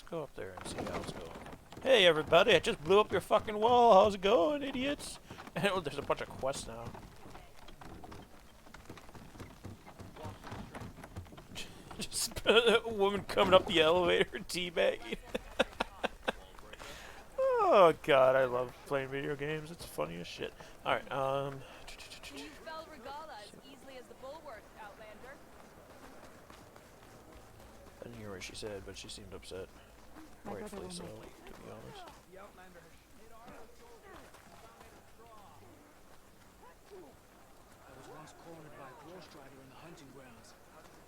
let's go up there and see how it's going. Hey everybody, I just blew up your fucking wall. How's it going, idiots? And there's a bunch of quests now. Just a woman coming up the elevator, teabagging. Oh god, I love playing video games. It's funny as shit. Alright, You fell Regalla as easily as the bulwark, Outlander. I didn't hear what she said, but she seemed upset. Rightfully so, to be honest. The Outlander has I was once cornered by a ghost rider in the hunting grounds.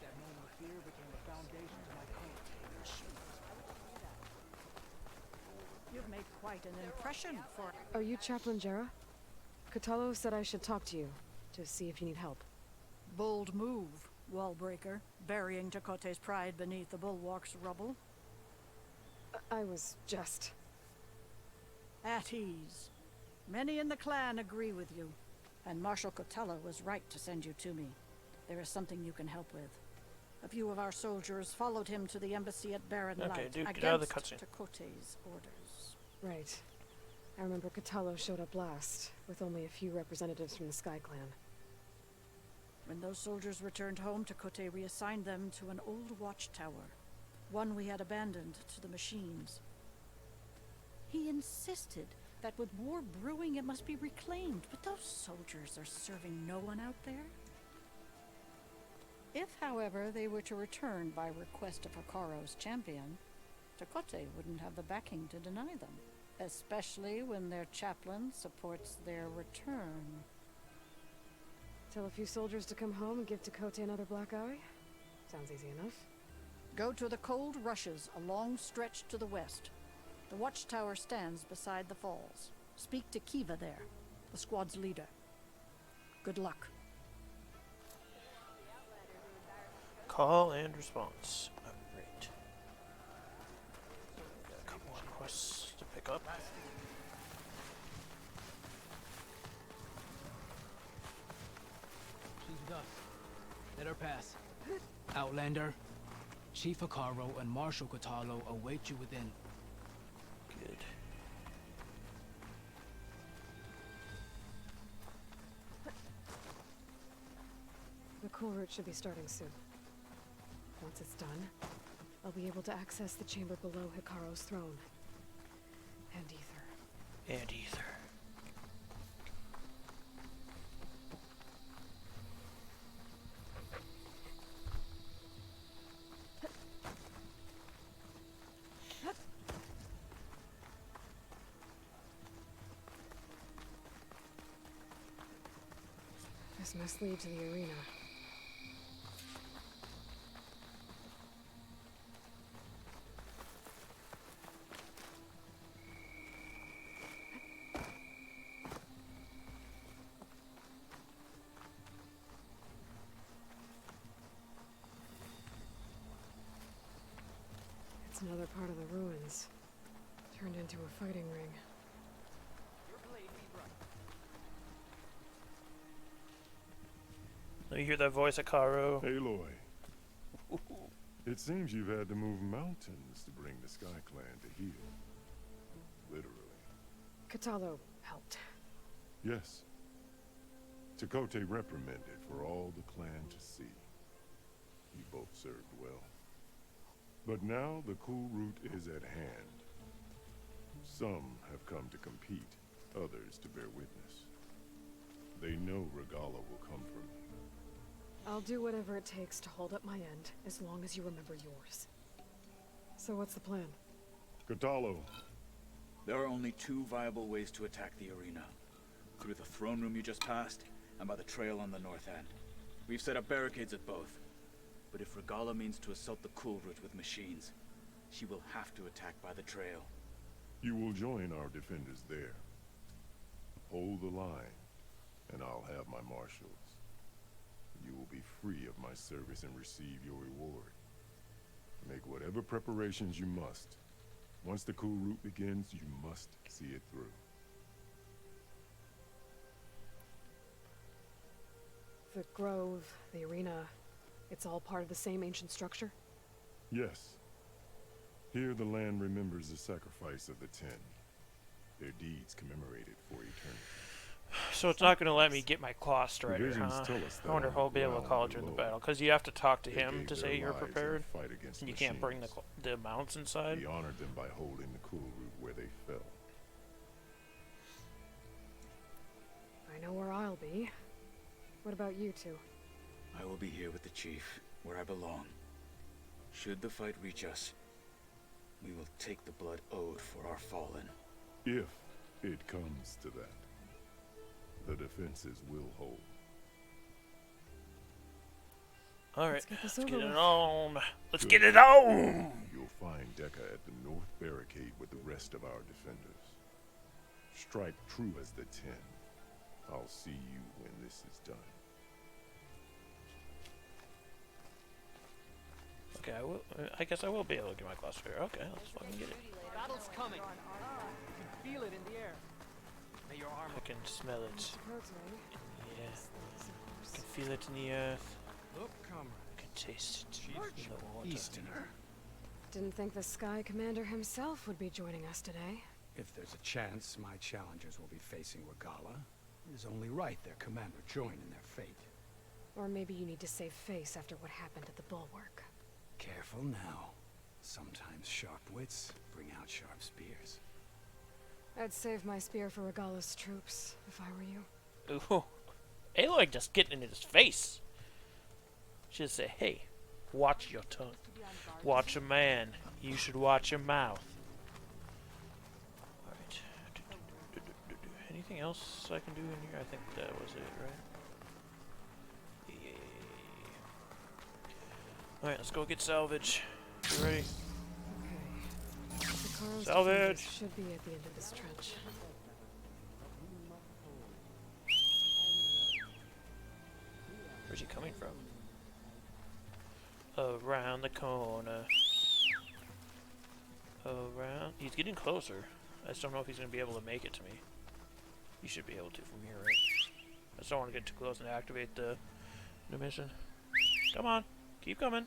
That moment of fear became a foundation to my code. You've made quite an impression for... Are you Chaplain Jera? Katalo said I should talk to you, to see if you need help. Bold move, wallbreaker, burying Takote's pride beneath the bulwark's rubble. I was just... At ease. Many in the clan agree with you, and Marshal Kotala was right to send you to me. There is something you can help with. A few of our soldiers followed him to the embassy at Barren Light dude, get out of the cutscene. Takote's orders. Right. I remember Katalo showed up last, with only a few representatives from the Sky Clan. When those soldiers returned home, Takote reassigned them to an old watchtower, one we had abandoned to the machines. He insisted that with war brewing it must be reclaimed, but those soldiers are serving no one out there. If, however, they were to return by request of Hikaro's champion, Takote wouldn't have the backing to deny them, especially when their chaplain supports their return. Tell a few soldiers to come home and give Takote another black eye? Sounds easy enough. Go to the cold rushes, a long stretch to the west. The watchtower stands beside the falls. Speak to Kiva there, the squad's leader. Good luck. Call and response. Alright. Got a couple more quests to pick up. She's with us. Let her pass. Outlander, Chief Hikaro and Marshal Kotalo await you within. Good. The Kulrut should be starting soon. Once it's done, I'll be able to access the chamber below Hikaro's throne. And Ether. And Ether. This must lead to the arena. It's another part of the ruins, turned into a fighting ring. Let me hear that voice of Karo. Aloy. It seems you've had to move mountains to bring the Sky Clan to heel. Literally. Katalo helped. Yes. Takote reprimanded for all the clan to see. You both served well. But now the Kulrut is at hand. Some have come to compete, others to bear witness. They know Regalla will come for me. I'll do whatever it takes to hold up my end, as long as you remember yours. So what's the plan? Katalo. There are only two viable ways to attack the arena. Through the throne room you just passed, and by the trail on the north end. We've set up barricades at both. But if Regalla means to assault the Kulrut with machines, she will have to attack by the trail. You will join our defenders there. Hold the line, and I'll have my marshals. You will be free of my service and receive your reward. Make whatever preparations you must. Once the Kulrut begins, you must see it through. The grove, the arena, it's all part of the same ancient structure? Yes. Here the land remembers the sacrifice of the 10. Their deeds commemorated for eternity. So it's not going to let me get my claw strider, Visions huh? tell us that I wonder on if I'll the be able to ground call during the below, battle. Because you have to talk to they him gave to their say you're lives in a prepared. fight against And you can't bring machines. the mounts inside. He honored them by holding the Kulrut where they fell. I know where I'll be. What about you two? I will be here with the chief, where I belong. Should the fight reach us, we will take the blood owed for our fallen. If it comes to that, the defenses will hold. Alright, Let's get this let's over get it with. on. Let's Good. get it on! You'll find Baka at the north barricade with the rest of our defenders. Strike true as the 10. I'll see you when this is done. Okay, I guess I will be able to get my claw strider. Okay, let's fucking get it. Battle's coming. You can feel it in the air. May your armor. I can smell it. Hurtling. Yeah, Yes, these I are can feel it in the earth. Look, comrade. I can taste it in the water. Easterner. Didn't think the Sky Commander himself would be joining us today. If there's a chance my challengers will be facing Regalla, it is only right their commander join in their fate. Or maybe you need to save face after what happened at the Bulwark. Careful now. Sometimes sharp wits bring out sharp spears. I'd save my spear for Regalla's troops, if I were you. Ooh, Aloy just getting in his face. She'll say, hey, watch your tongue. Watch a man. You should watch your mouth. Alright. Anything else I can do in here? I think that was it, right? Yeah. Alright, let's go get salvage. You ready? Okay. Sakaro's Salvage! defenders should be at the end of this trench. Where's he coming from? Around the corner. Around. He's getting closer. I just don't know if he's going to be able to make it to me. You should be able to from here, right? I just don't want to get too close and activate the new mission. Come on. Keep coming.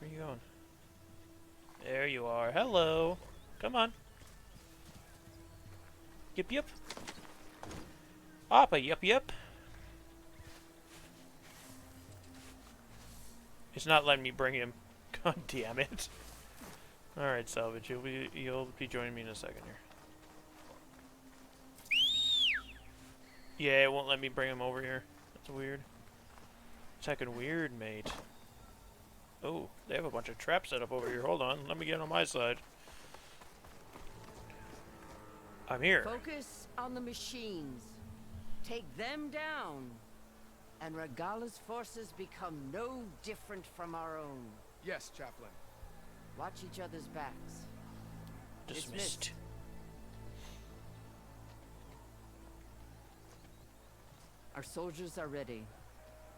Where are you going? There you are. Hello. Come on. Yip yip. Appa yip yip. It's not letting me bring him. God damn it. Alright, salvage. You'll be joining me in a second here. Yeah, it won't let me bring him over here. That's weird. It's heckin' weird, mate. Oh, they have a bunch of traps set up over here. Hold on, let me get on my side. I'm here. Focus on the machines. Take them down. And Regalla's forces become no different from our own. Yes, Chaplain. Watch each other's backs. Dismissed. Our soldiers are ready.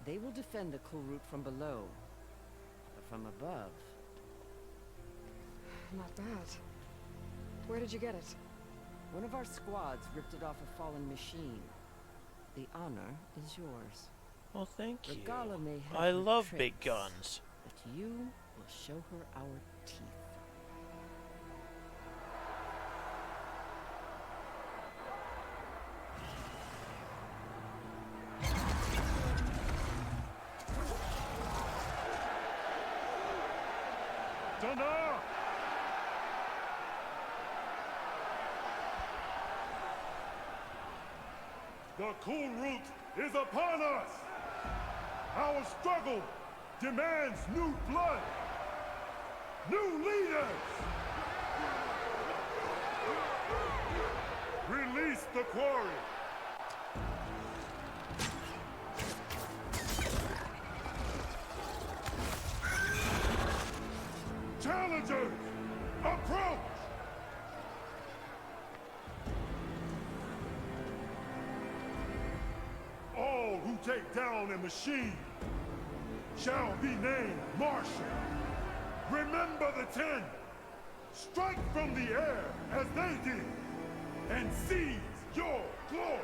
They will defend the Kulrut from below. But from above... Not bad. Where did you get it? One of our squads ripped it off a fallen machine. The honor is yours. Well, thank you. Regalla may have I her love big tricks, guns. but you will show her our teeth. Thunder! The Kulrut is upon us! Our struggle demands new blood! New leaders! Release the quarry! Challengers, approach! All who take down a machine shall be named marshal. Remember the 10. Strike from the air as they did, and seize your glory.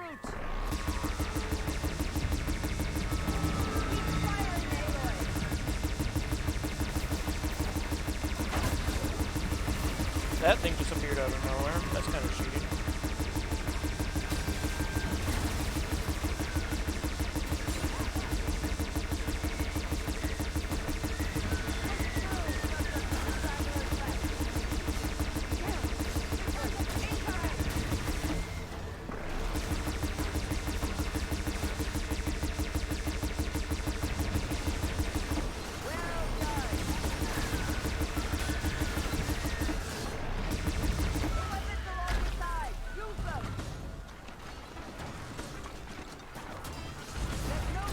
Kulrut! That thing just appeared out of nowhere. That's kind of cheating.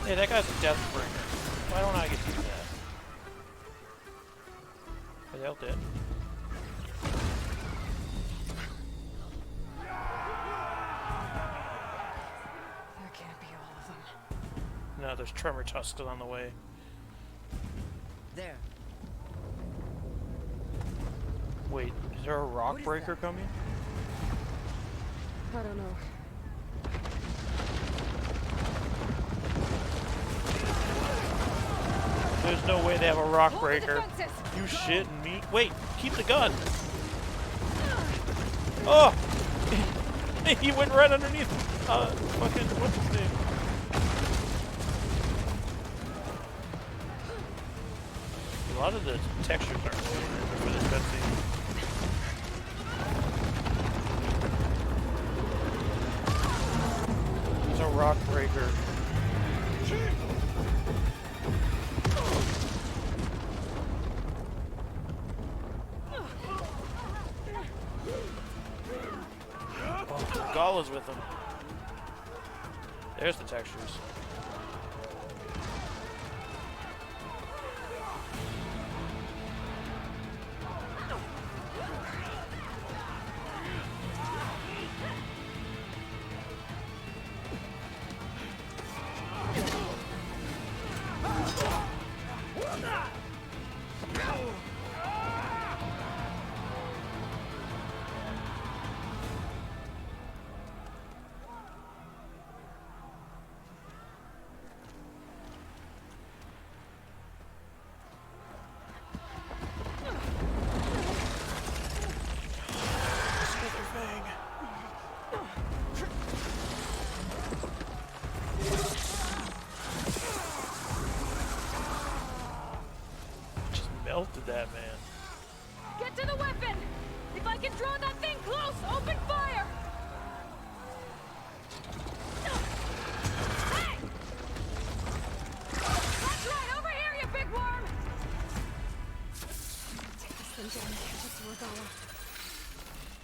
Hey, that guy's a deathbringer. Why don't I get to do that? Are they all dead? There can't be all of them. No, there's tremor tusks on the way. There. Wait, is there a rock breaker coming? I don't know. There's no way they have a rock breaker. You shitting me? Wait, keep the gun. Oh! He went right underneath. Fucking what's his name? A lot of the textures aren't really for this cutscene. There's a rock breaker. Regalla's with them. There's the textures. Melted that man. Get to the weapon! If I can draw that thing close, open fire! Hey! That's right, over here, you big worm! Take this thing down and catch it to Regalla.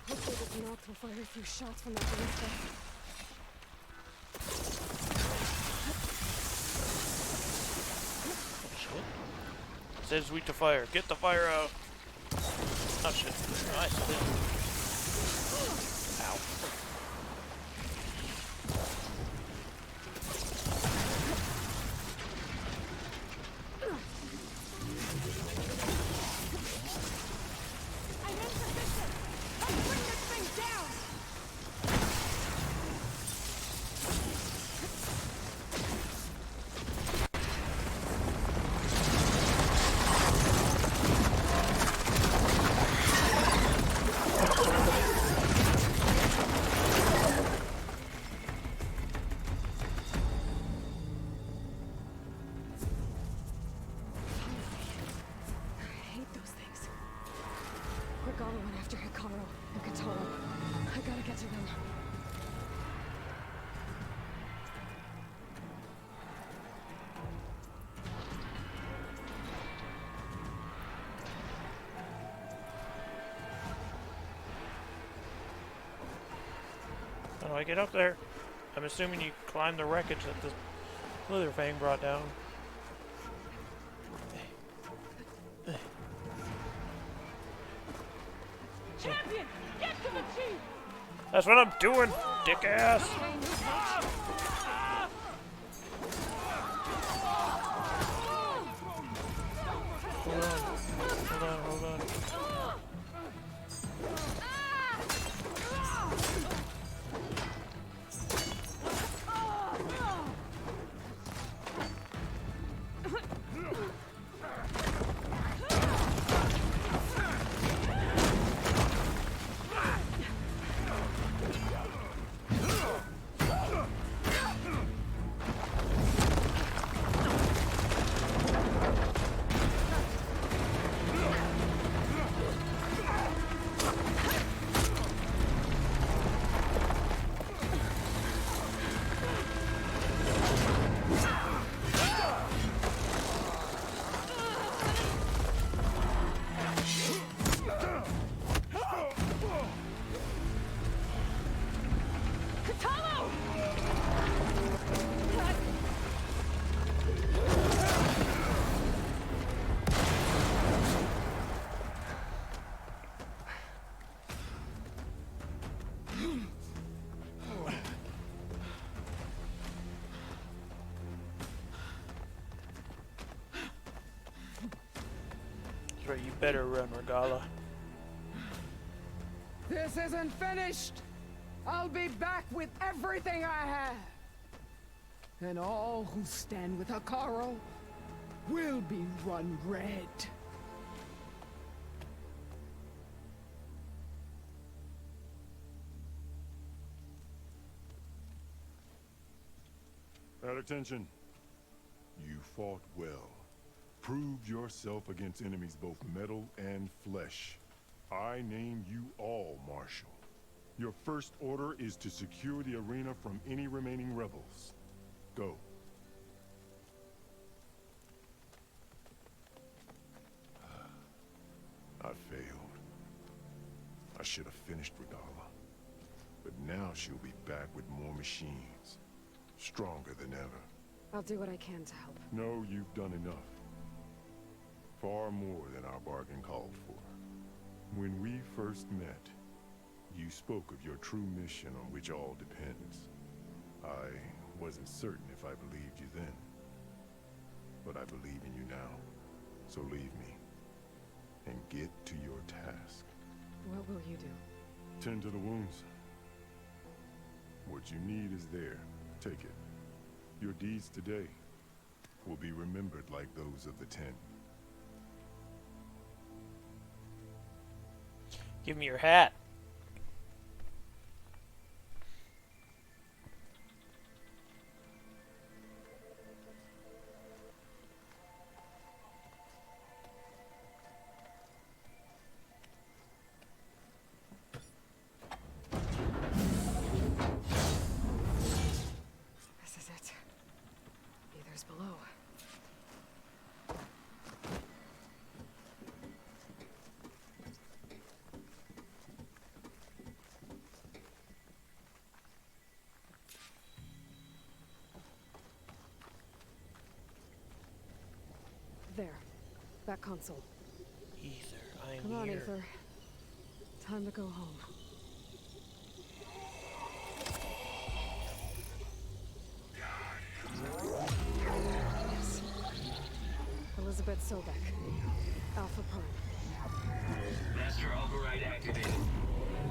Hopefully this knock will fire a few shots from that ballista. Says weak to fire. Get the fire out. Oh shit. Nice. Ow. I'm in position! Let's bring this thing down! Regalla went after Hikaru and Katara. I gotta get to them. How do I get up there? I'm assuming you climb the wreckage that the Slitherfang brought down. Champion! Get to the chief! That's what I'm doing, dick ass! Hold on, hold on. right, you better run, Regalla. This isn't finished! I'll be back with everything I have! And all who stand with Hekarro will be run red. At attention. You fought well. Proved yourself against enemies both metal and flesh. I name you all Marshal. Your first order is to secure the arena from any remaining rebels. Go. I failed. I should have finished Regalla. But now she'll be back with more machines. Stronger than ever. I'll do what I can to help. No, you've done enough. Far more than our bargain called for. When we first met, you spoke of your true mission on which all depends. I wasn't certain if I believed you then. But I believe in you now. So leave me. And get to your task. What will you do? Tend to the wounds. What you need is there. Take it. Your deeds today will be remembered like those of the 10. Give me your hat. This is it. Either's below. There. That console. Ether, I am Come on, here. Ether. Time to go home. Yes. Elizabeth Sobek. Alpha Prime. Master override activated.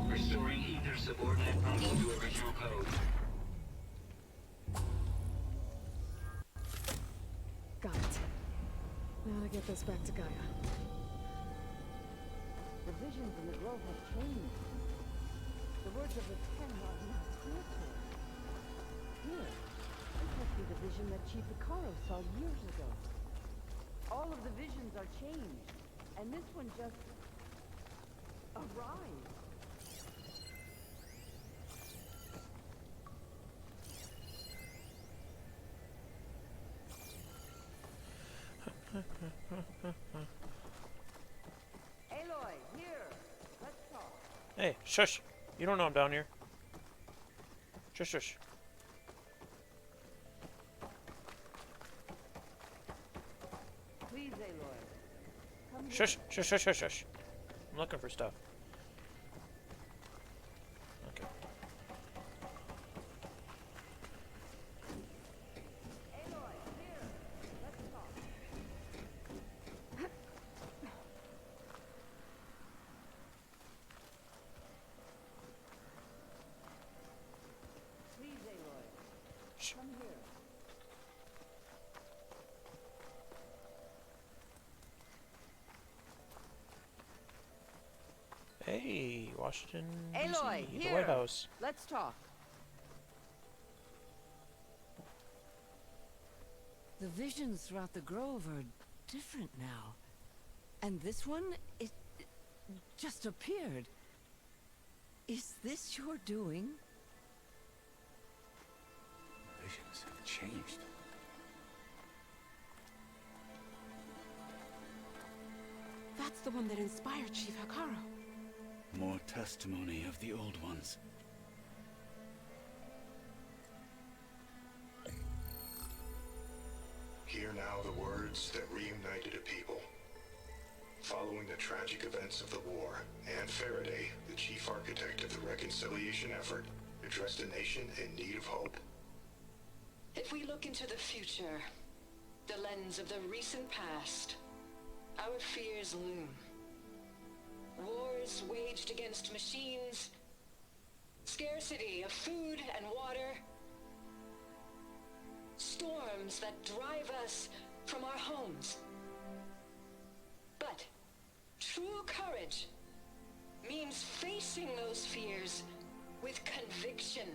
Restoring Ether subordinate prompts to original code. Got it. Now to get this back to Gaia. The visions in the grove have changed. The words of the 10 are now clear to us. Here, this must be the vision that Chief Hekarro saw years ago. All of the visions are changed, and this one just arrived. Aloy, here. Let's talk. Hey, shush. You don't know I'm down here. Shush, shush. Please, Aloy. Come here. Shush, shush, shush, shush, shush. I'm looking for stuff. Okay. Aloy, here. Let's talk. Please, Aloy. Shh. Come here. Hey, Washington, Aloy, DC, the here. White House. Let's talk. The visions throughout the grove are different now. And this one, it just appeared. Is this your doing? Visions have changed. That's the one that inspired Chief Hekarro. More testimony of the old ones. Hear now the words that reunited a people. Following the tragic events of the war, Anne Faraday, the chief architect of the reconciliation effort, addressed a nation in need of hope. If we look into the future, the lens of the recent past, our fears loom. Wars waged against machines, scarcity of food and water, storms that drive us from our homes. But true courage means facing those fears with conviction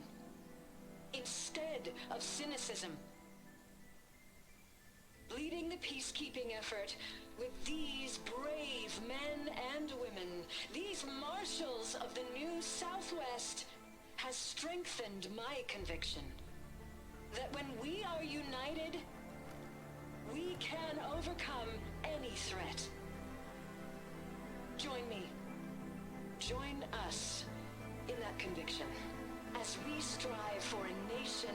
instead of cynicism. Leading the peacekeeping effort with these brave men and women, these marshals of the new Southwest, has strengthened my conviction that when we are united, we can overcome any threat. Join me. Join us in that conviction as we strive for a nation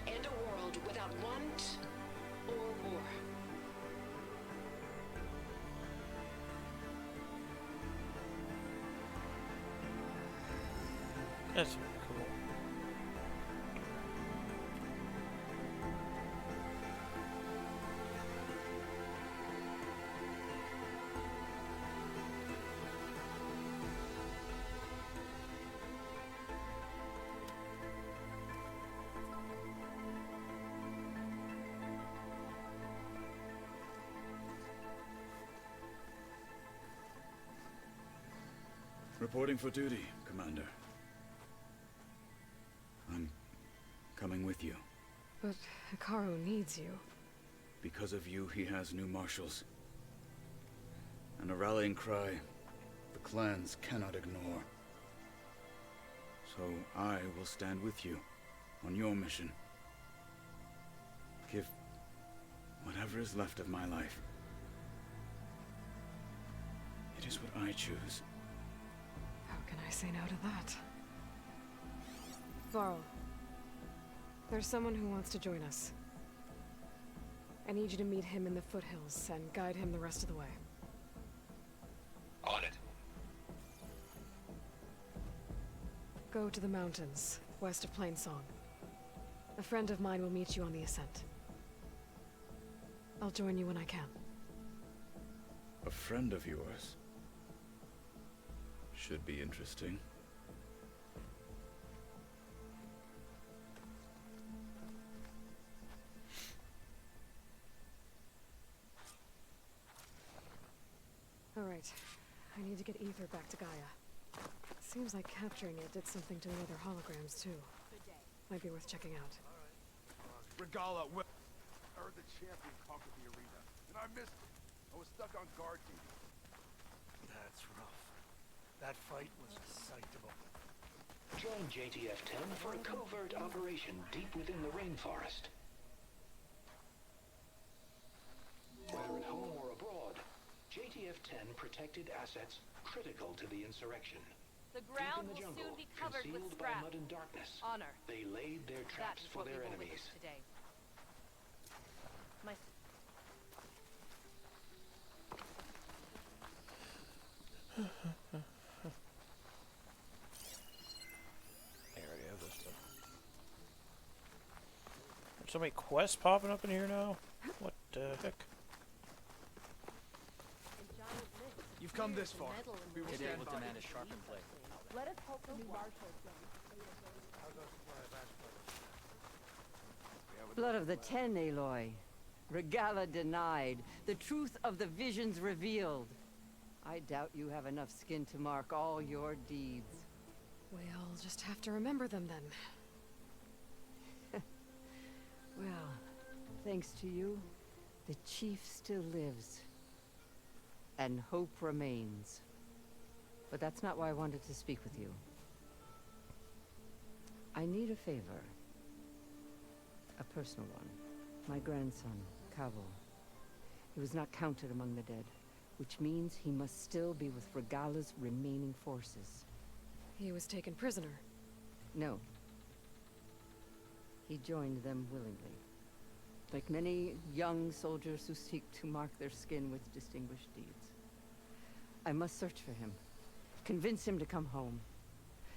and a world without want or war. That's very cool. Reporting for duty, Commander. I'm coming with you. But Hikaru needs you. Because of you, he has new marshals. And a rallying cry the clans cannot ignore. So I will stand with you on your mission. Give whatever is left of my life. It is what I choose. How can I say no to that? Varl, there's someone who wants to join us. I need you to meet him in the foothills and guide him the rest of the way. On it. Go to the mountains, west of Plainsong. A friend of mine will meet you on the ascent. I'll join you when I can. A friend of yours? Should be interesting. All right. I need to get Ether back to Gaia. Seems like capturing it did something to the other holograms, too. Might be worth checking out. Regalla, I heard the champion conquered the arena, and I missed it. I was stuck on guard duty. That's rough. That fight was a sight to behold. Join JTF-10 for a covert operation deep within the rainforest. Whether at home or abroad, JTF-10 protected assets critical to the insurrection. The ground Deep in the jungle, will soon be covered with concealed scrap. by mud and darkness, Honor. they laid their traps for their enemies. Today. My I already have this stuff. There's so many quests popping up in here now. What the heck? You've come this far. We will stand by. demand a sharpened blade. Let us hope the new marshals Blood of the Ten, Aloy. Regalla denied. The truth of the visions revealed. I doubt you have enough skin to mark all your deeds. We'll just have to remember them then. Well, thanks to you, the chief still lives. And hope remains. But that's not why I wanted to speak with you. I need a favor. A personal one. My grandson, Cavo. He was not counted among the dead, which means he must still be with Regalla's remaining forces. He was taken prisoner. No. He joined them willingly. Like many young soldiers who seek to mark their skin with distinguished deeds. I must search for him. Convince him to come home.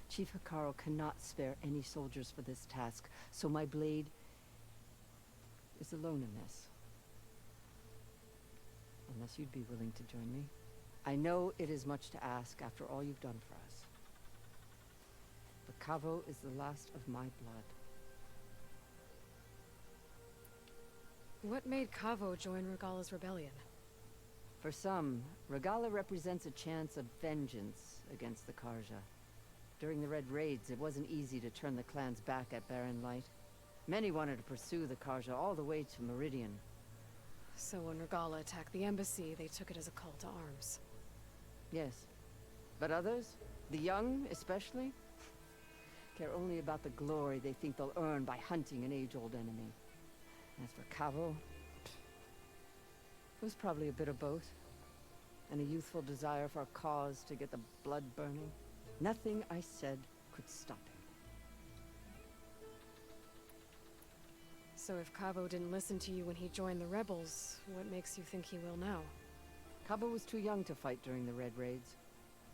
Chief Hikaru cannot spare any soldiers for this task, so my blade is alone in this. unless you'd be willing to join me. I know it is much to ask after all you've done for us. But Kavo is the last of my blood. What made Kavo join Regalla's rebellion? For some, Regalla represents a chance of vengeance against the Karja. During the Red Raids, it wasn't easy to turn the clans back at Barren Light. Many wanted to pursue the Karja all the way to Meridian. So when Regalla attacked the embassy, they took it as a call to arms. Yes. But others, the young especially, care only about the glory they think they'll earn by hunting an age-old enemy. As for Kavo, it was probably a bit of both. And a youthful desire for a cause to get the blood burning. Nothing I said could stop him. So if Kavo didn't listen to you when he joined the rebels, what makes you think he will now? Kavo was too young to fight during the Red Raids.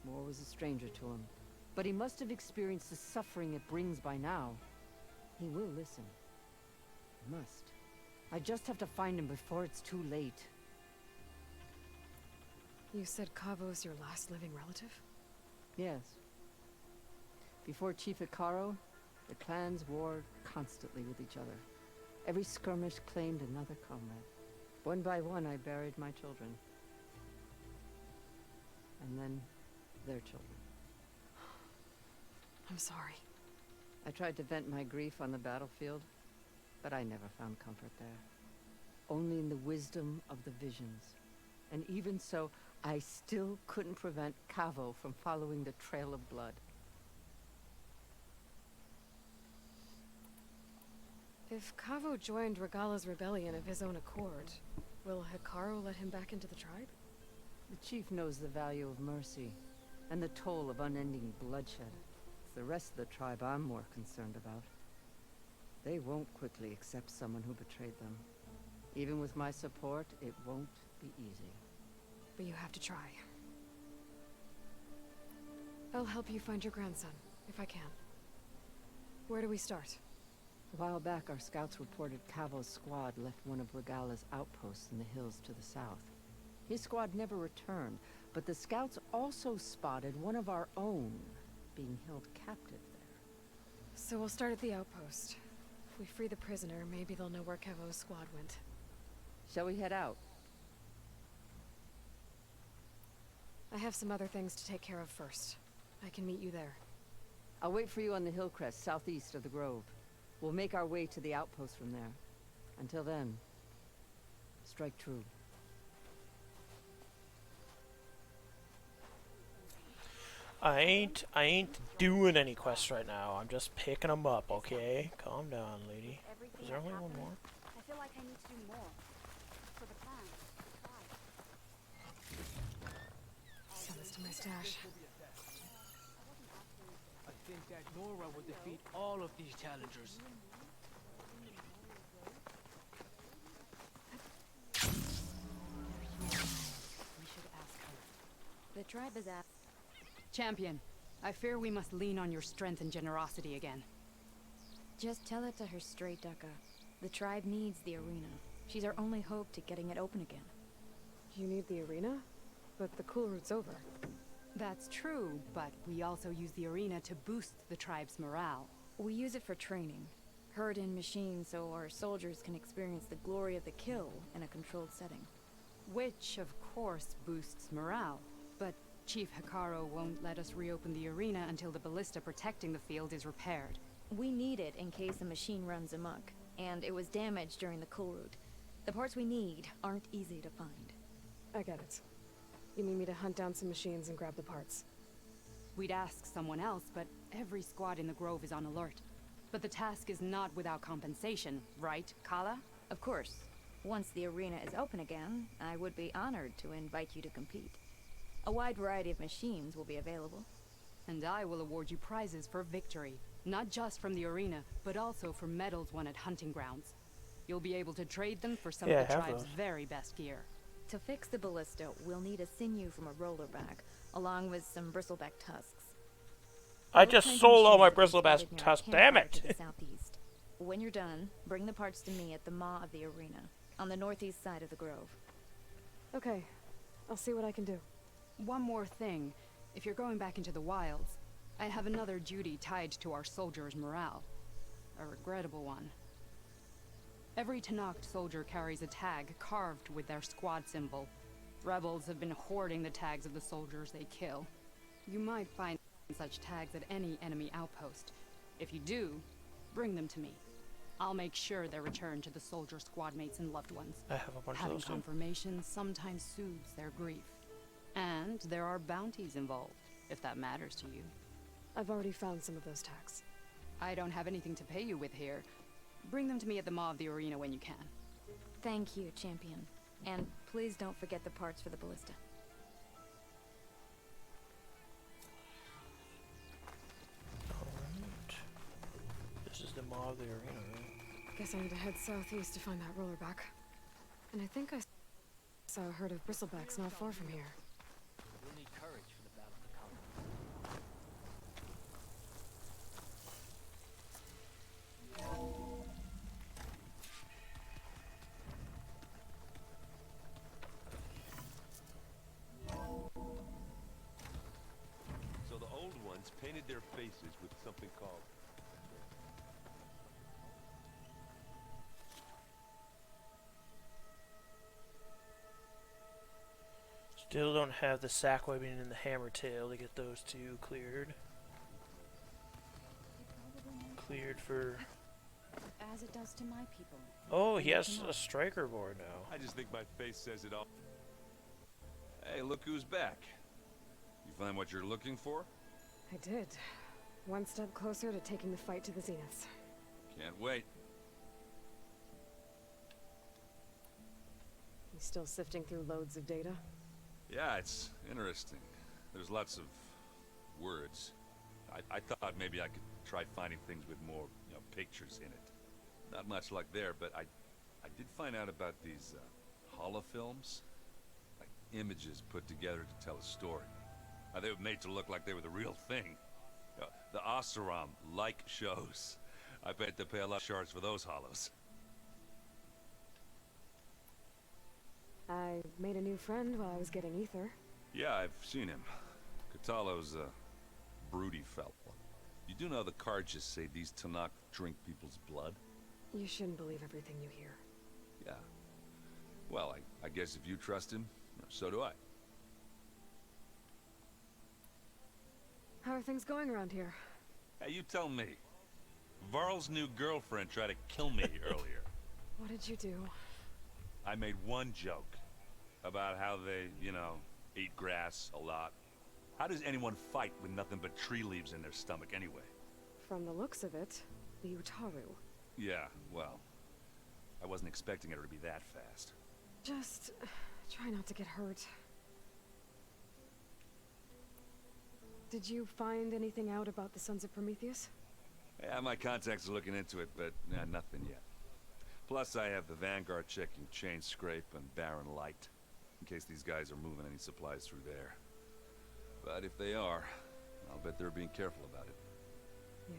War was a stranger to him. But he must have experienced the suffering it brings by now. He will listen. He must. I just have to find him before it's too late. You said Kavo's your last living relative? Yes. Before Chief Hikaro, the clans warred constantly with each other. Every skirmish claimed another comrade. One by one, I buried my children. And then, their children. I'm sorry. I tried to vent my grief on the battlefield, but I never found comfort there. Only in the wisdom of the visions. And even so, I still couldn't prevent Kavo from following the trail of blood. If Kavo joined Regalla's rebellion of his own accord, will Hikaro let him back into the tribe? The chief knows the value of mercy, and the toll of unending bloodshed. It's the rest of the tribe I'm more concerned about. They won't quickly accept someone who betrayed them. Even with my support, it won't be easy. But you have to try. I'll help you find your grandson, if I can. Where do we start? A while back, our scouts reported Kavo's squad left one of Regalla's outposts in the hills to the south. His squad never returned, but the scouts also spotted one of our own being held captive there. So we'll start at the outpost. If we free the prisoner, maybe they'll know where Kavo's squad went. Shall we head out? I have some other things to take care of first. I can meet you there. I'll wait for you on the hill crest southeast of the grove. We'll make our way to the outpost from there. Until then, strike true. I ain't doing any quests right now. I'm just picking them up, okay? Calm down, lady. Is there only one more? I feel like I need to do more. For the plan. Send this to my stash. I think that Nora would defeat all of these challengers. We should ask her. The tribe is at... Champion, I fear we must lean on your strength and generosity again. Just tell it to her straight, Baka. The tribe needs the arena. She's our only hope to getting it open again. You need the arena? But the Kulrut's over. That's true, but we also use the arena to boost the tribe's morale. We use it for training. Herd in machines so our soldiers can experience the glory of the kill in a controlled setting. Which, of course, boosts morale. But Chief Hikaro won't let us reopen the arena until the ballista protecting the field is repaired. We need it in case the machine runs amok, and it was damaged during the Kulrut. The parts we need aren't easy to find. I get it. You need me to hunt down some machines and grab the parts. We'd ask someone else, but every squad in the Grove is on alert. But the task is not without compensation, right, Kala? Of course. Once the arena is open again, I would be honored to invite you to compete. A wide variety of machines will be available. And I will award you prizes for victory. Not just from the arena, but also for medals won at hunting grounds. You'll be able to trade them for some of the tribe's very best gear. To fix the ballista, we'll need a sinew from a rollerback, along with some bristleback tusks. I just sold all my bristleback tusks, damn it! To the southeast. When you're done, bring the parts to me at the maw of the arena, on the northeast side of the grove. Okay, I'll see what I can do. One more thing. If you're going back into the wilds, I have another duty tied to our soldiers' morale. A regrettable one. Every Tenakth soldier carries a tag carved with their squad symbol. Rebels have been hoarding the tags of the soldiers they kill. You might find such tags at any enemy outpost. If you do, bring them to me. I'll make sure they're returned to the soldier squad mates and loved ones. I have a bunch of Having those too. confirmation sometimes soothes their grief. And there are bounties involved, if that matters to you. I've already found some of those tags. I don't have anything to pay you with here. Bring them to me at the Maw of the Arena when you can. Thank you, champion. And please don't forget the parts for the ballista. Alright. This is the Maw of the Arena, right? Guess I need to head southeast to find that roller back. And I think I saw a herd of bristlebacks not far from here. You'll need courage for the battle to come. So the old ones painted their faces with something called... Still don't have the sack webbing and the hammer tail to get those two cleared. Cleared for... As it does to my people. Oh, he has a striker board now. I just think my face says it all. Hey, look who's back. You find what you're looking for? I did. One step closer to taking the fight to the zeniths. Can't wait. You still sifting through loads of data? Yeah, it's interesting. There's lots of words. I thought maybe I could try finding things with more, pictures in it. Not much luck there, but I did find out about these holofilms. Like images put together to tell a story. They were made to look like they were the real thing. The Oseram like shows. I bet they pay a lot of shards for those hollows. I made a new friend while I was getting ether. Yeah, I've seen him. Katalo's a broody fellow. You do know the cards just say these Tenakth drink people's blood? You shouldn't believe everything you hear. Yeah. Well, I guess if you trust him, so do I. How are things going around here? Hey, you tell me. Varl's new girlfriend tried to kill me earlier. What did you do? I made one joke about how they, eat grass a lot. How does anyone fight with nothing but tree leaves in their stomach anyway? From the looks of it, the Utaru. Yeah, well, I wasn't expecting her to be that fast. Just try not to get hurt. Did you find anything out about the Sons of Prometheus? Yeah, my contacts are looking into it, but nothing yet. Plus, I have the Vanguard checking Chain Scrape and Barren Light, in case these guys are moving any supplies through there. But if they are, I'll bet they're being careful about it. Yeah.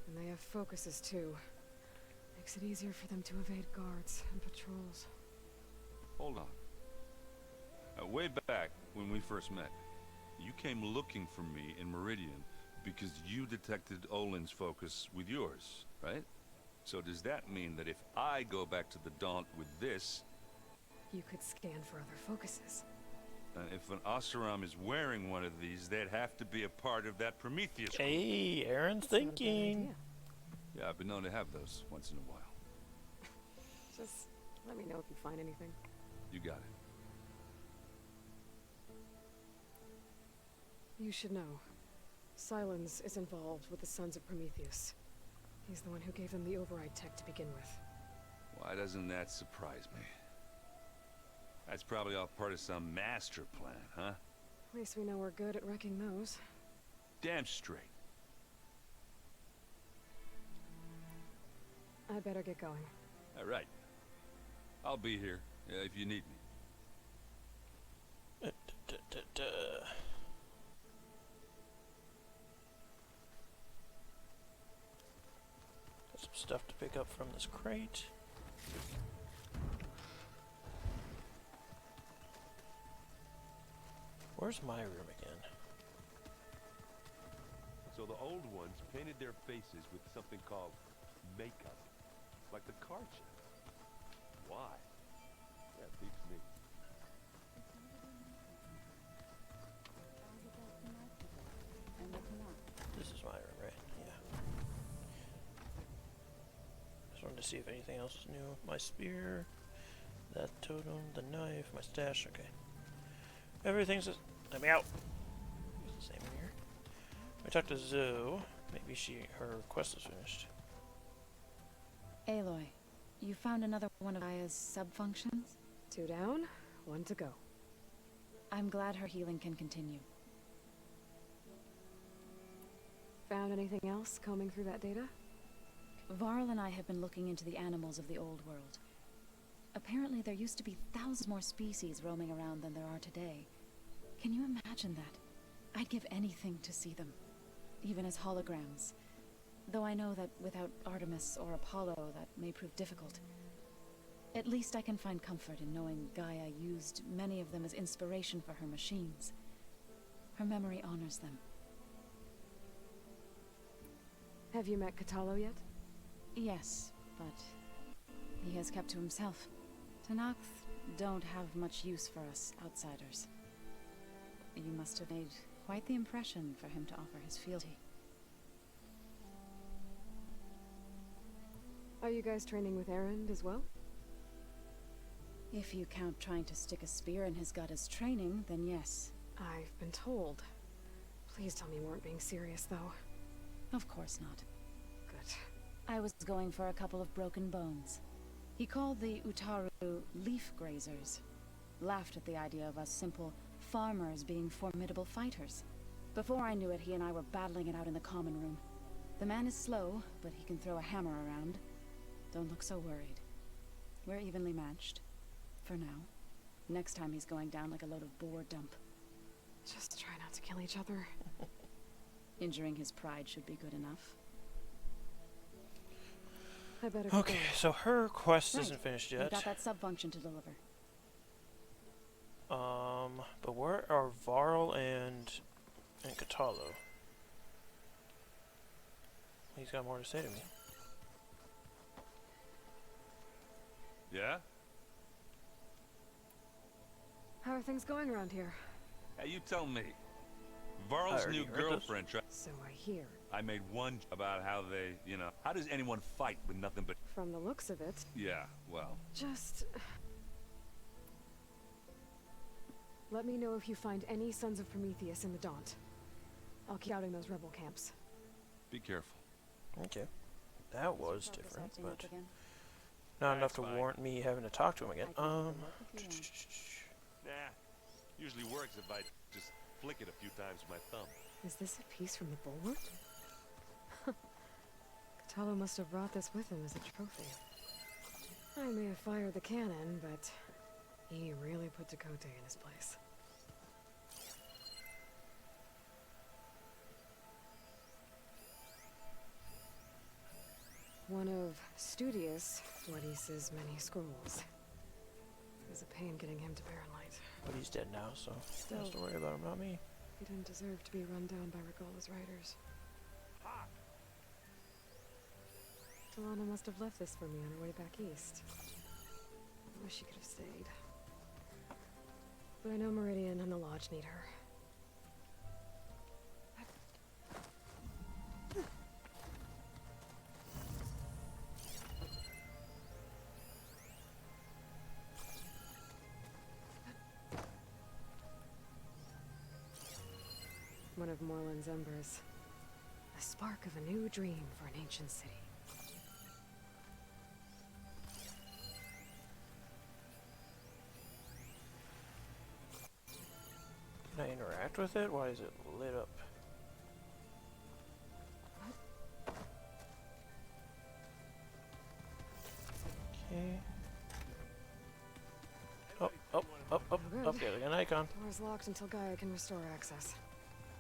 And they have focuses, too. Makes it easier for them to evade guards and patrols. Hold on. Way back, when we first met, you came looking for me in Meridian because you detected Olin's focus with yours, right? So does that mean that if I go back to the Daunt with this... You could scan for other focuses. if an Oseram is wearing one of these, they'd have to be a part of that Prometheus group. Hey, Aaron's thinking. Yeah, I've been known to have those once in a while. Just let me know if you find anything. You got it. You should know. Silence is involved with the Sons of Prometheus. He's the one who gave them the override tech to begin with. Why doesn't that surprise me? That's probably all part of some master plan, huh? At least we know we're good at wrecking those. Damn straight. I better get going. All right. I'll be here if you need me. Got some stuff to pick up from this crate. Where's my room again? So the old ones painted their faces with something called makeup, like the card chip. Why? That beats me. This is my room, right? Yeah. Just wanted to see if anything else is new. My spear, that totem, the knife, my stash. Okay. Everything's just. Let me out. It's the same in here. I talked to Zoe. Maybe her quest is finished. Aloy, you found another one of Aya's sub-functions? 2 down, 1 to go. I'm glad her healing can continue. Found anything else combing through that data? Varl and I have been looking into the animals of the old world. Apparently there used to be thousands more species roaming around than there are today. Can you imagine that? I'd give anything to see them, even as holograms. Though I know that without Artemis or Apollo, that may prove difficult. At least I can find comfort in knowing Gaia used many of them as inspiration for her machines. Her memory honors them. Have you met Katalo yet? Yes, but he has kept to himself. Tenakth don't have much use for us outsiders. You must have made quite the impression for him to offer his fealty. Are you guys training with Erend as well? If you count trying to stick a spear in his gut as training, then yes. I've been told. Please tell me you weren't being serious, though. Of course not. Good. I was going for a couple of broken bones. He called the Utaru leaf grazers. Laughed at the idea of us simple farmers being formidable fighters. Before I knew it, he and I were battling it out in the common room. The man is slow, but he can throw a hammer around. Don't look so worried. We're evenly matched. For now. Next time he's going down like a load of boar dump. Just try not to kill each other. Injuring his pride should be good enough. I better Okay, so her quest isn't finished We yet. got that sub-function to deliver. But where are Varl and Katalo? He's got more to say to me. Yeah? How are things going around here? Hey, you tell me. Varl's new girlfriend So I hear. I made one about how they, you know... How does anyone fight with nothing but... From the looks of it. Yeah, well... Just... Let me know if you find any Sons of Prometheus in the Daunt. I'll keep scouting those rebel camps. Be careful. Okay. That was different, but... Not enough to warrant me having to talk to him again. Nah. Usually works if I just flick it a few times with my thumb. Is this a piece from the bulwark? Katalo must have brought this with him as a trophy. I may have fired the cannon, but he really put Dakota in his place. One of Studius Wadisa's many scrolls. There's a pain getting him to Barrenlight. But he's dead now, so don't have to worry about him, not me. He didn't deserve to be run down by Regalla's riders. Delana must have left this for me on her way back east. I wish she could have stayed. But I know Meridian and the Lodge need her. One of Morland's embers. The spark of a new dream for an ancient city. Can I interact with it? Why is it lit up? Okay. Up. Okay, like an icon. Door's locked until Gaia can restore access.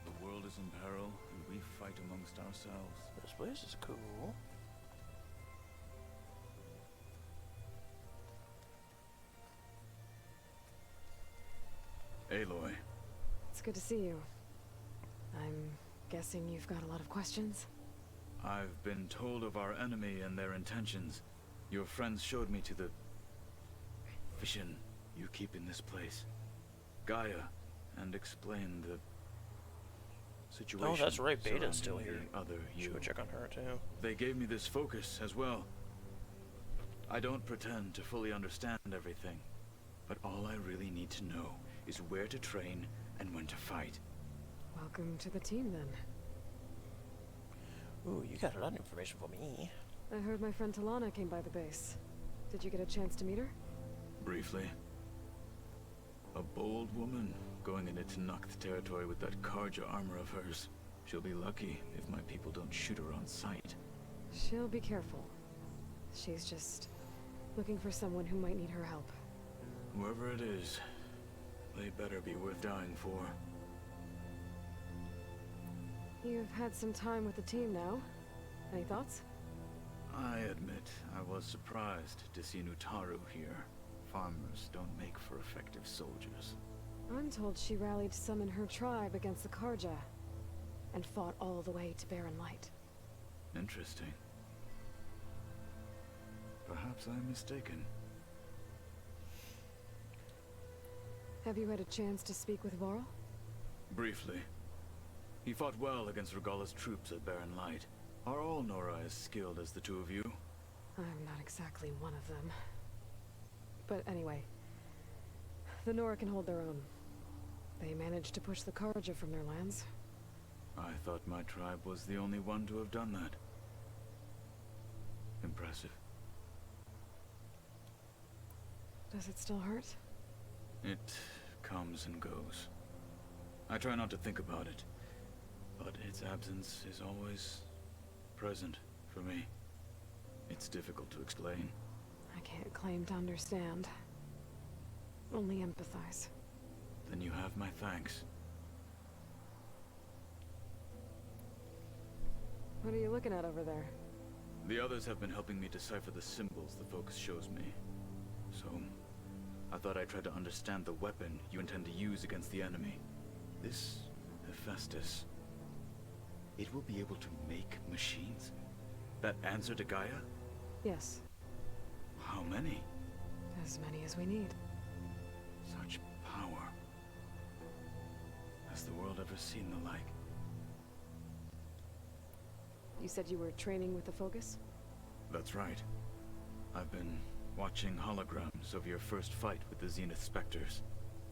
The world is in peril, and we fight amongst ourselves. This place is cool. Aloy. It's good to see you. I'm guessing you've got a lot of questions? I've been told of our enemy and their intentions. Your friends showed me to the vision you keep in this place, Gaia, and explained the situation. Oh, that's right, Beta's still surrounding here. the other you. Should go check on her too. They gave me this focus as well. I don't pretend to fully understand everything, but all I really need to know is where to train and when to fight. Welcome to the team, then. Ooh, you got a lot of information for me. I heard my friend Talana came by the base. Did you get a chance to meet her? Briefly. A bold woman going into Tanakh territory with that Karja armor of hers. She'll be lucky if my people don't shoot her on sight. She'll be careful. She's just looking for someone who might need her help. Whoever it is, they better be worth dying for. You've had some time with the team now. Any thoughts? I admit I was surprised to see Nutaru here. Farmers don't make for effective soldiers. I'm told she rallied some in her tribe against the Karja, and fought all the way to Barren Light. Interesting. Perhaps I'm mistaken. Have you had a chance to speak with Varl? Briefly. He fought well against Regalla's troops at Barren Light. Are all Nora as skilled as the two of you? I'm not exactly one of them. But anyway, the Nora can hold their own. They managed to push the Karja from their lands. I thought my tribe was the only one to have done that. Impressive. Does it still hurt? It comes and goes. I try not to think about it, but its absence is always present for me. It's difficult to explain. I can't claim to understand. Only empathize. Then you have my thanks. What are you looking at over there? The others have been helping me decipher the symbols the focus shows me. So, I thought I'd try to understand the weapon you intend to use against the enemy. This Hephaestus. It will be able to make machines? That answer to Gaia? Yes. How many? As many as we need. Such power. Has the world ever seen the like? You said you were training with the Focus? That's right. I've been watching holograms of your first fight with the Zenith Spectres.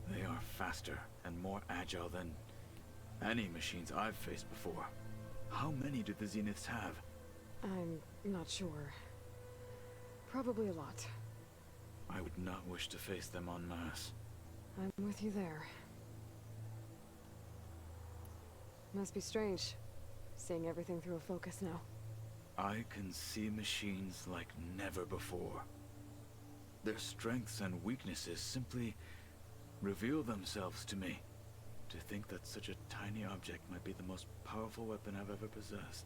They are faster and more agile than any machines I've faced before. How many do the Zeniths have? I'm not sure. Probably a lot. I would not wish to face them en masse. I'm with you there. Must be strange, seeing everything through a Focus now. I can see machines like never before. Their strengths and weaknesses simply reveal themselves to me. To think that such a tiny object might be the most powerful weapon I've ever possessed.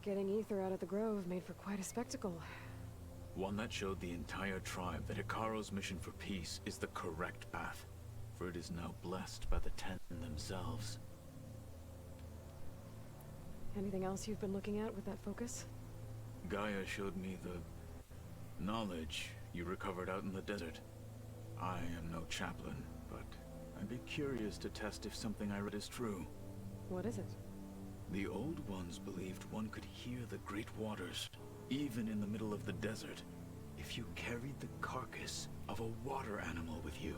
Getting Ether out of the Grove made for quite a spectacle. One that showed the entire tribe that Hikaro's mission for peace is the correct path, for it is now blessed by the Ten themselves. Anything else you've been looking at with that Focus? Gaia showed me the knowledge you recovered out in the desert. I am no chaplain, but I'd be curious to test if something I read is true. What is it? The Old Ones believed one could hear the great waters, even in the middle of the desert, if you carried the carcass of a water animal with you.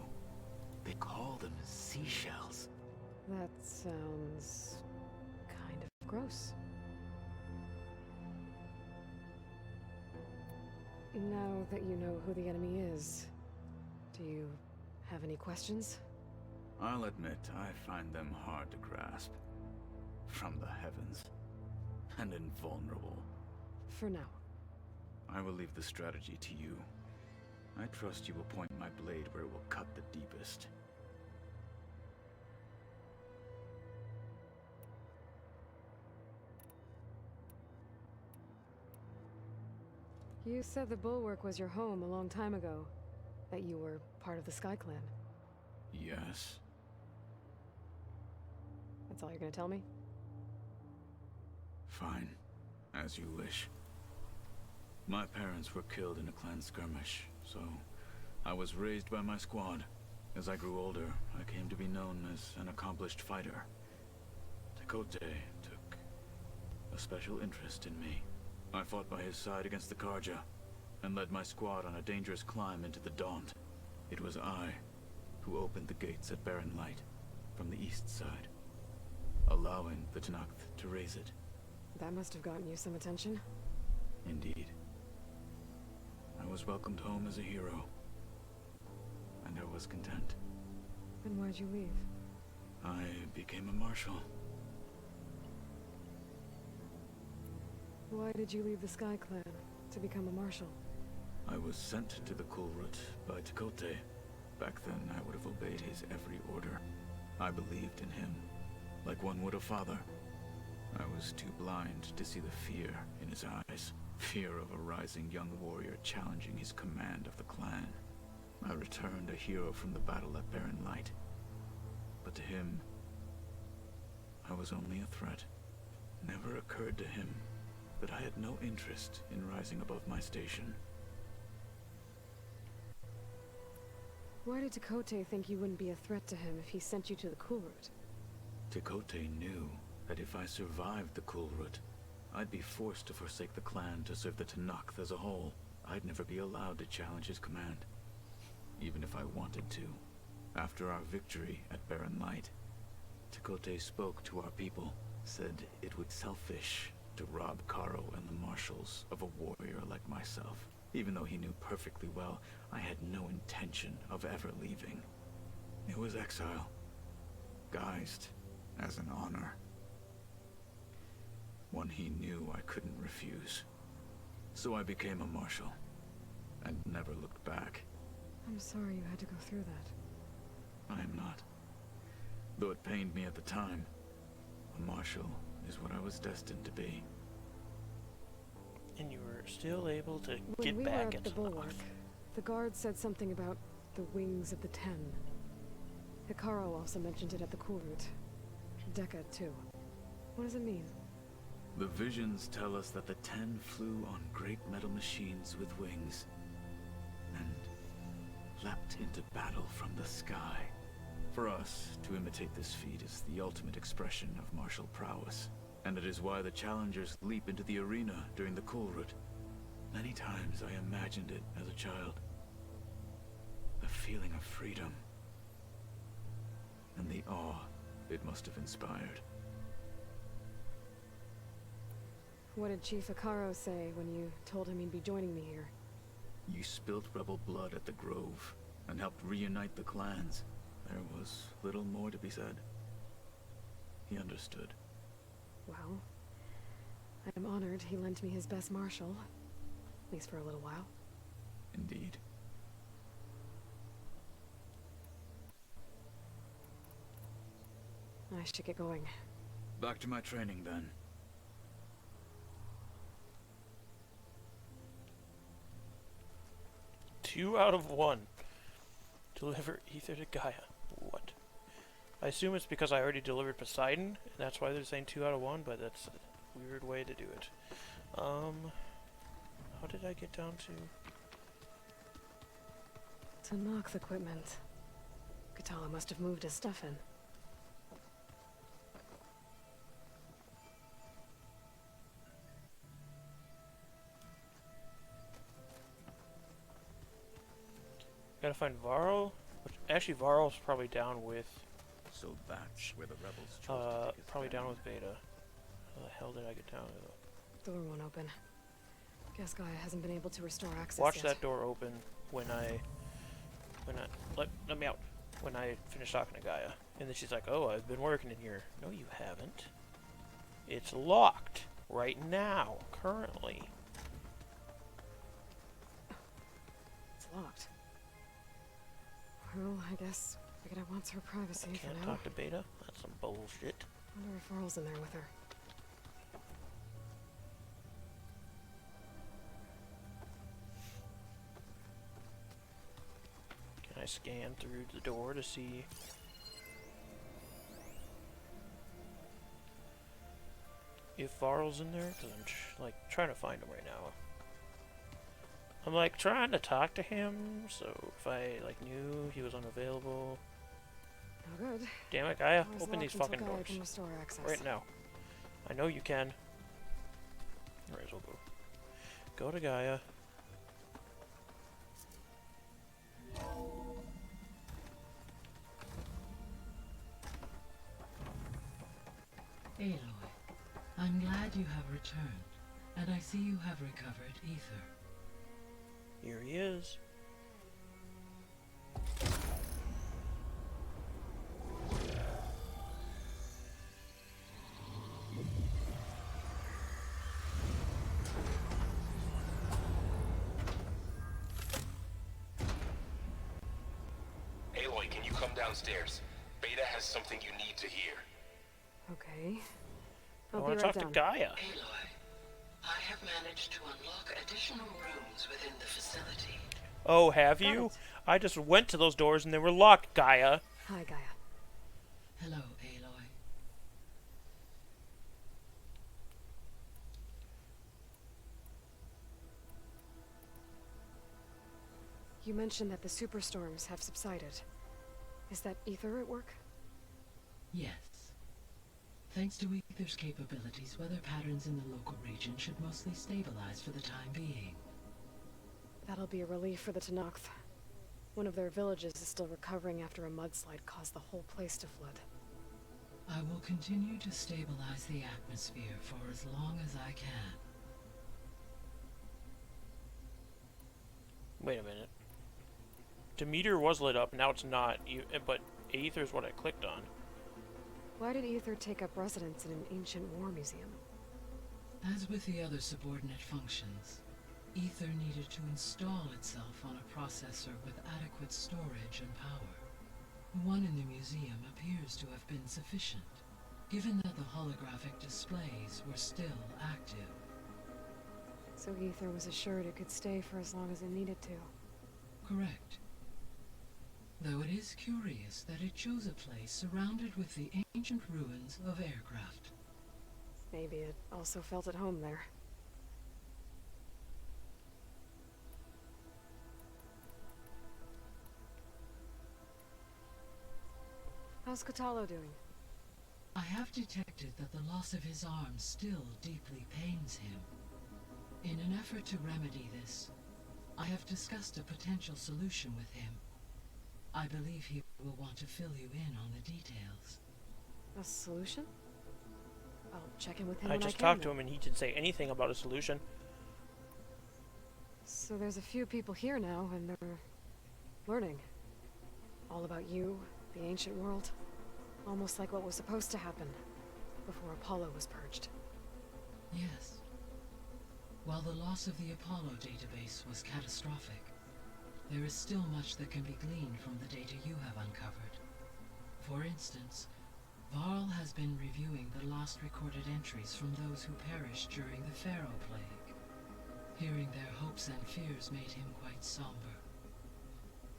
They call them seashells. That sounds kind of gross. Now that you know who the enemy is, do you have any questions? I'll admit I find them hard to grasp. From the heavens. And invulnerable. For now. I will leave the strategy to you. I trust you will point my blade where it will cut the deepest. You said the Bulwark was your home a long time ago. That you were part of the Sky Clan. Yes. That's all you're gonna tell me? Fine. As you wish. My parents were killed in a clan skirmish, so I was raised by my squad. As I grew older, I came to be known as an accomplished fighter. Tekote took a special interest in me. I fought by his side against the Karja, and led my squad on a dangerous climb into the Daunt. It was I who opened the gates at Barren Light from the east side, allowing the Tenakth to raise it. That must have gotten you some attention. Indeed. I was welcomed home as a hero, and I was content. Then why'd you leave? I became a marshal. Why did you leave the Sky Clan to become a marshal? I was sent to the Kulrut by Tekote. Back then, I would have obeyed his every order. I believed in him, like one would a father. I was too blind to see the fear in his eyes. Fear of a rising young warrior challenging his command of the clan. I returned a hero from the battle at Barren Light. But to him, I was only a threat. Never occurred to him that I had no interest in rising above my station. Why did Tekote think you wouldn't be a threat to him if he sent you to the Kulrut? Tekote knew that if I survived the Kulrut, I'd be forced to forsake the clan to serve the Tenakth as a whole. I'd never be allowed to challenge his command, even if I wanted to. After our victory at Barren Light, Tekote spoke to our people, said it would selfish to rob Karo and the marshals of a warrior like myself, even though he knew perfectly well I had no intention of ever leaving. It was exile, guised as an honor. One he knew I couldn't refuse. So I became a marshal, and never looked back. I'm sorry you had to go through that. I am not. Though it pained me at the time, a marshal is what I was destined to be. And you were still able to When get we back were at into the Bulwark, the guard said something about the wings of the Ten. Hikaru also mentioned it at the Kulrut. Baka too. What does it mean? The visions tell us that the Ten flew on great metal machines with wings, and leapt into battle from the sky. For us, to imitate this feat is the ultimate expression of martial prowess, and it is why the challengers leap into the arena during the Kulrut. Many times I imagined it as a child. The feeling of freedom, and the awe it must have inspired. What did Chief Hikaru say when you told him he'd be joining me here? You spilled rebel blood at the Grove, and helped reunite the clans. There was little more to be said. He understood. Well, I'm honored he lent me his best marshal, at least for a little while. Indeed. I should get going. Back to my training, then. Two out of 1. Deliver ether to Gaia. What? I assume it's because I already delivered Poseidon, and that's why they're saying 2 out of 1, but that's a weird way to do it. How did I get down to... Tenakth equipment. Katala must have moved his stuff in. Gotta find Varl. Which, actually, Varl's probably down with... So that's where the rebels chose to take his probably down family. with Beta. How the hell did I get down to? Door won't open. Guess Gaia hasn't been able to restore access Watch yet. that door open when I let me out. When I finish talking to Gaia. And then she's like, oh, I've been working in here. No, you haven't. It's locked. Right now. Currently. It's locked. Well, I guess Beta wants her privacy I for can't now. talk to Beta? That's some bullshit. Wonder if Varl's in there with her. Can I scan through the door to see if Varl's in there? Because I'm like trying to find him right now. I'm like trying to talk to him, so if I like knew he was unavailable. No good. Damn it, Gaia! Door's Open locked these fucking until Gaia doors can restore access. right now. I know you can. Alright, so we'll go to Gaia. Aloy, I'm glad you have returned, and I see you have recovered Ether. Here he is. Aloy, can you come downstairs? Beta has something you need to hear. Okay. I I'll want be to right talk down. to Gaia. Aloy, I have managed to unlock additional rooms within the facility. Oh, have you? I just went to those doors and they were locked, Gaia. Hi, Gaia. Hello, Aloy. You mentioned that the superstorms have subsided. Is that Ether at work? Yes. Thanks to Ether's capabilities, weather patterns in the local region should mostly stabilize for the time being. That'll be a relief for the Tenakth. One of their villages is still recovering after a mudslide caused the whole place to flood. I will continue to stabilize the atmosphere for as long as I can. Wait a minute. Demeter was lit up, now it's not, but Aether is what I clicked on. Why did Ether take up residence in an ancient war museum? As with the other subordinate functions, Ether needed to install itself on a processor with adequate storage and power. The one in the museum appears to have been sufficient, given that the holographic displays were still active. So Ether was assured it could stay for as long as it needed to. Correct. Though it is curious that it chose a place surrounded with the ancient ruins of aircraft. Maybe it also felt at home there. How's Kotallo doing? I have detected that the loss of his arm still deeply pains him. In an effort to remedy this, I have discussed a potential solution with him. I believe he will want to fill you in on the details. A solution? I'll check in with him I when just I can. talked to him and he didn't say anything about a solution. So there's a few people here now, and they're learning. All about you, the ancient world. Almost like what was supposed to happen before Apollo was purged. Yes. While the loss of the Apollo database was catastrophic, there is still much that can be gleaned from the data you have uncovered. For instance, Varl has been reviewing the last recorded entries from those who perished during the Pharaoh Plague. Hearing their hopes and fears made him quite somber.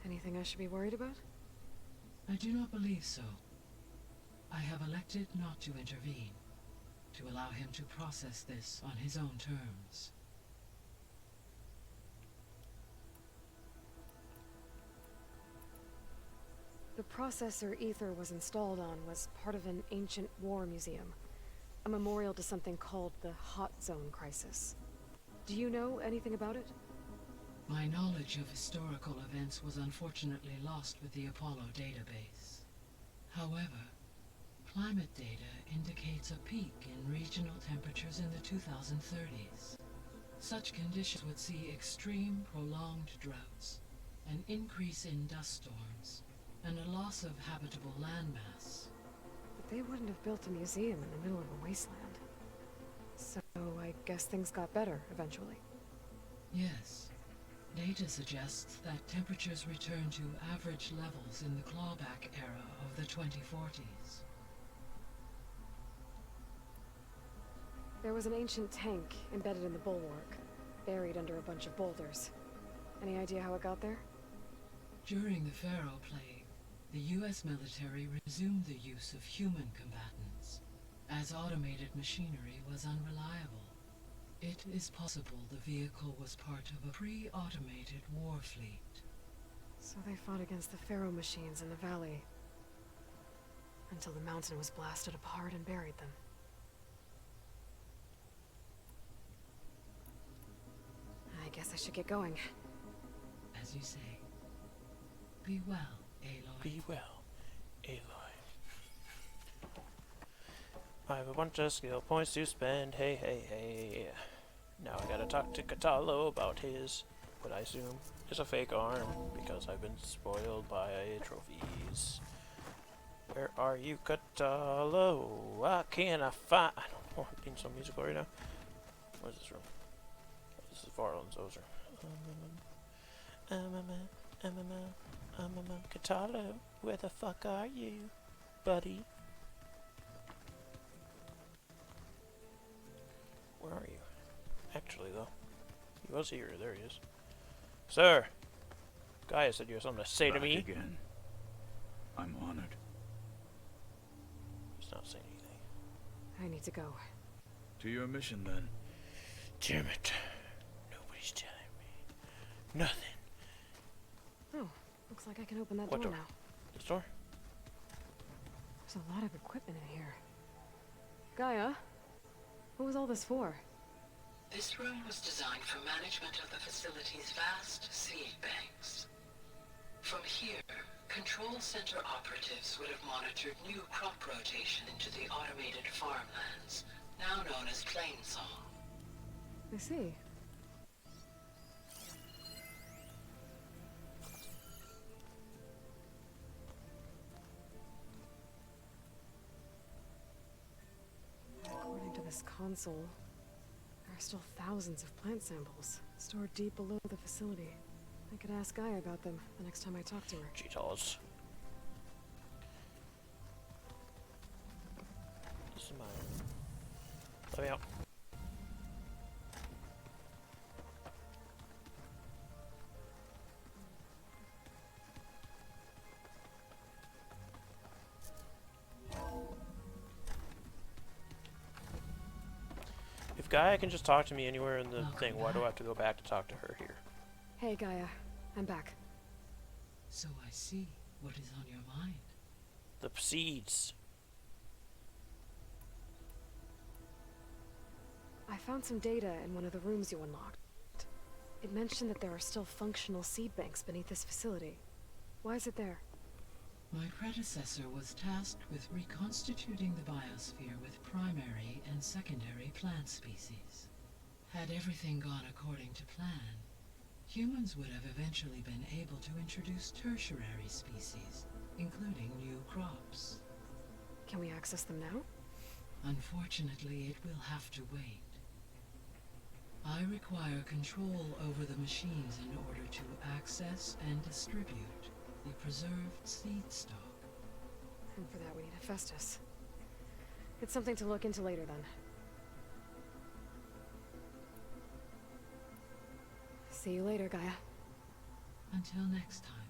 Anything I should be worried about? I do not believe so. I have elected not to intervene, to allow him to process this on his own terms. The processor Ether was installed on was part of an ancient war museum, a memorial to something called the Hot Zone Crisis. Do you know anything about it? My knowledge of historical events was unfortunately lost with the Apollo database. However, climate data indicates a peak in regional temperatures in the 2030s. Such conditions would see extreme, prolonged droughts, an increase in dust storms, and a loss of habitable landmass. But they wouldn't have built a museum in the middle of a wasteland. So I guess things got better eventually. Yes. Data suggests that temperatures return to average levels in the clawback era of the 2040s. There was an ancient tank embedded in the bulwark, buried under a bunch of boulders. Any idea how it got there? During the Pharaoh Plague, the US military resumed the use of human combatants, as automated machinery was unreliable. It is possible the vehicle was part of a pre-automated war fleet. So they fought against the Pharaoh machines in the valley, until the mountain was blasted apart and buried them. I guess I should get going. As you say. Be well, Aloy. Be well, Aloy. I have a bunch of skill points to spend. Hey, hey, hey. Now I gotta talk to Katalo about his, what I assume is a fake arm, because I've been spoiled by trophies. Where are you, Katalo? Why can't I find... I don't know, I'm being so musical right now. Where's this room? Oh, this is Varlin's Ozer. Katalo, where the fuck are you, buddy? Where are you? Actually, though, he was here. There he is. Sir, Gaia said you have something to say to me. Again. I'm honored. He's not saying anything. I need to go. To your mission, then. Damn it. Nobody's telling me. Nothing. Oh, looks like I can open that What door door? now. This door? There's a lot of equipment in here. Gaia, what was all this for? This room was designed for management of the facility's vast seed banks. From here, control center operatives would have monitored new crop rotation into the automated farmlands, now known as Plainsong. I see. According to this console, there are still thousands of plant samples stored deep below the facility. I could ask Gaia about them the next time I talk to her. Cheetos. This is mine. Let me out. If Gaia can just talk to me anywhere in the thing, why do I have to go back to talk to her here? Hey, Gaia. I'm back. So I see what is on your mind. The seeds. I found some data in one of the rooms you unlocked. It mentioned that there are still functional seed banks beneath this facility. Why is it there? My predecessor was tasked with reconstituting the biosphere with primary and secondary plant species. Had everything gone according to plan, humans would have eventually been able to introduce tertiary species, including new crops. Can we access them now? Unfortunately, it will have to wait. I require control over the machines in order to access and distribute the preserved seed stock. And for that we need a Festus. It's something to look into later then. See you later, Gaia. Until next time.